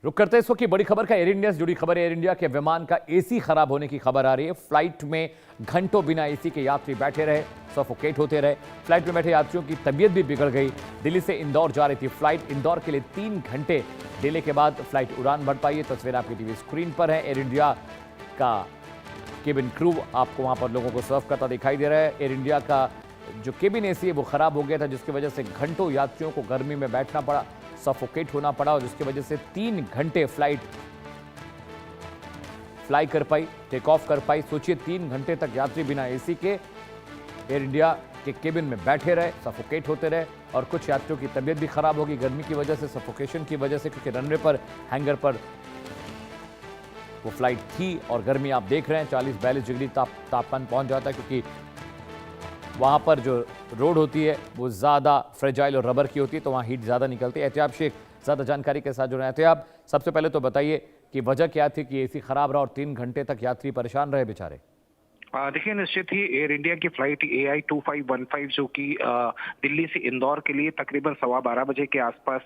रुक करते हैं इस वक्त की बड़ी खबर का। एयर इंडिया से जुड़ी खबर है। एयर इंडिया के विमान का एसी खराब होने की खबर आ रही है। फ्लाइट में घंटों बिना एसी के यात्री बैठे रहे, सफोकेट होते रहे। फ्लाइट में बैठे यात्रियों की तबीयत भी बिगड़ गई। दिल्ली से इंदौर जा रही थी फ्लाइट। इंदौर के लिए 3 घंटे डिले के बाद फ्लाइट उड़ान भर पाई है। तस्वीर आपकी टीवी स्क्रीन पर है। एयर इंडिया का केबिन क्रू आपको वहां पर लोगों को सर्व करता दिखाई दे रहा है। एयर इंडिया का जो केबिन एसी है वो खराब हो गया था, जिसकी वजह से घंटों यात्रियों को गर्मी में बैठना पड़ा, सफोकेट होना पड़ा, और जिसकी वजह से 3 घंटे फ्लाइट फ्लाई कर पाई, टेक ऑफ कर पाई। सोचिए 3 घंटे तक यात्री बिना एसी के एयर इंडिया के केबिन में बैठे रहे, सफोकेट होते रहे, और कुछ यात्रियों की तबीयत भी खराब होगी गर्मी की वजह से, सफोकेशन की वजह से, क्योंकि रनवे पर हैंगर पर वो फ्लाइट थी और गर्मी आप देख रहे हैं 40-42 डिग्री तापमान पहुंच जाता है, क्योंकि वहां पर जो रोड होती है वो ज़्यादा फ्रेजाइल और रबर की होती है, तो वहां हीट ज़्यादा निकलती है। एहतियाब शेख ज़्यादा जानकारी के साथ जुड़े हैं। एहतियाब, सबसे पहले तो बताइए कि वजह क्या थी कि एसी खराब रहा और 3 घंटे तक यात्री परेशान रहे बेचारे? देखिए, निश्चित ही एयर इंडिया की फ्लाइट AI 2515 जो कि दिल्ली से इंदौर के लिए तकरीबन 12:15 बजे के आसपास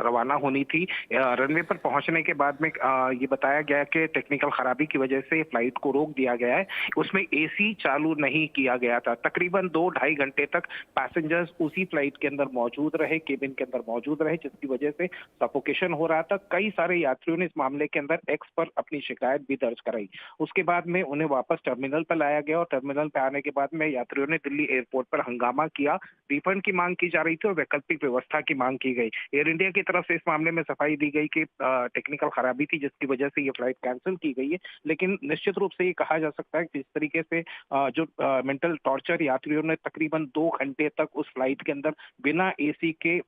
रवाना होनी थी। रनवे पर पहुंचने के बाद में ये बताया गया कि टेक्निकल खराबी की वजह से फ्लाइट को रोक दिया गया है। उसमें एसी चालू नहीं किया गया था। तकरीबन 2-2.5 घंटे तक पैसेंजर्स उसी फ्लाइट के अंदर मौजूद रहे, केबिन के अंदर मौजूद रहे, जिसकी वजह से सफोकेशन हो रहा था। कई सारे यात्रियों ने इस मामले के अंदर एक्स पर अपनी शिकायत भी दर्ज कराई। उसके बाद में उन्हें वापस टर्मिनल पर लाया गया और टर्मिनल पे आने के बाद में यात्रियों ने दिल्ली एयरपोर्ट पर हंगामा किया। रिफंड की मांग की जा रही थी और वैकल्पिक व्यवस्था की मांग की गई। एयर इंडिया की तरफ से इस मामले में सफाई दी गई कि टेक्निकल खराबी थी जिसकी वजह से ये फ्लाइट कैंसिल की गई है। लेकिन निश्चित रूप से ये कहा जा सकता है कि इस तरीके से जो मेंटल टॉर्चर यात्रियों ने तकरीबन 2 घंटे तक उस फ्लाइट के अंदर बिना एसी के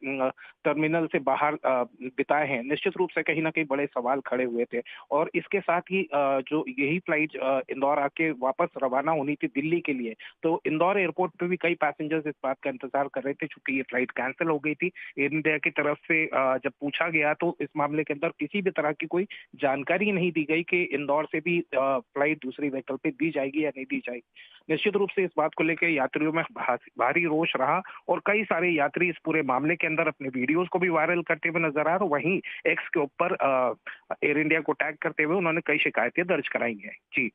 टर्मिनल से बाहर बिताए हैं, निश्चित रूप से कहीं ना कहीं बड़े सवाल खड़े हुए थे। और इसके साथ ही जो यही फ्लाइट इंदौर आके वापस रवाना होनी थी दिल्ली के लिए, तो इंदौर एयरपोर्ट पे भी कई पैसेंजर्स इस बात का इंतजार कर रहे थे, चूंकि ये फ्लाइट कैंसिल हो गई थी। एयर इंडिया की तरफ से जब पूछा गया तो इस मामले के अंदर किसी भी तरह की कोई जानकारी नहीं दी गई कि इंदौर से भी फ्लाइट दूसरी वैकल्पिक दी जाएगी या नहीं दी जाएगी। निश्चित रूप से इस बात को लेकर यात्रियों में भारी रोष रहा और कई सारे यात्री इस पूरे मामले के अंदर अपने वीडियोज को भी वायरल करते हुए नजर आ रहे। वहीं एक्स के ऊपर एयर इंडिया को टैग करते हुए उन्होंने कई शिकायतें दर्ज कराई हैं। जी,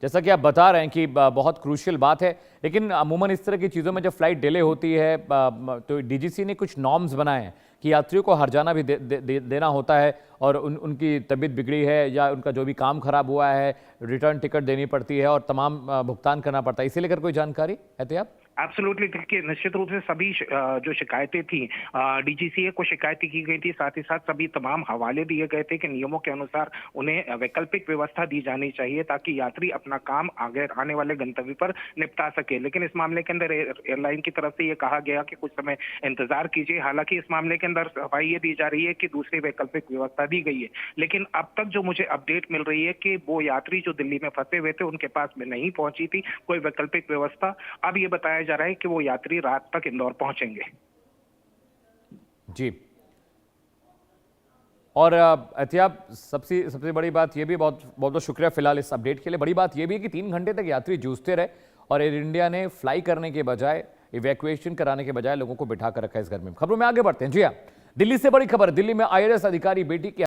जैसा कि आप बता रहे हैं कि बहुत क्रूशियल बात है, लेकिन अमूमन इस तरह की चीज़ों में जब फ्लाइट डिले होती है तो डीजीसी ने कुछ नॉर्म्स बनाए हैं कि यात्रियों को हर्जाना भी देना होता है, और उनकी तबीयत बिगड़ी है या उनका जो भी काम खराब हुआ है रिटर्न टिकट देनी पड़ती है और तमाम भुगतान करना पड़ता है। इसे लेकर कोई जानकारी एहतियाब? एब्सोल्युटली। देखिए, निश्चित रूप से सभी जो शिकायतें थी DGCA को शिकायतें की गई थी, साथ ही साथ सभी तमाम हवाले दिए गए थे कि नियमों के अनुसार उन्हें वैकल्पिक व्यवस्था दी जानी चाहिए ताकि यात्री अपना काम आगे आने वाले गंतव्य पर निपटा सके। लेकिन इस मामले के अंदर एयरलाइन की तरफ से ये कहा गया कि कुछ समय इंतजार कीजिए। हालांकि इस मामले के अंदर सफाई ये दी जा रही है कि दूसरी वैकल्पिक व्यवस्था दी गई है, लेकिन अब तक जो मुझे अपडेट मिल रही है कि वो यात्री जो दिल्ली में फंसे हुए थे उनके पास में नहीं पहुंची थी कोई वैकल्पिक व्यवस्था। अब ये बताया जा रहा है कि वो यात्री रात तक इंदौर पहुंचेंगे। जी, और एहतियाब, सबसे बड़ी बात यह भी, बहुत बहुत शुक्रिया फिलहाल इस अपडेट के लिए। बड़ी बात यह भी है कि 3 घंटे तक यात्री जूझते रहे और एयर इंडिया ने फ्लाई करने के बजाय, इवैक्यूएशन कराने के बजाय लोगों को बिठा कर रखा है इस गर्मी में। खबरों में आगे बढ़ते हैं। जी हाँ, दिल्ली से बड़ी खबर। दिल्ली में IRS अधिकारी बेटी की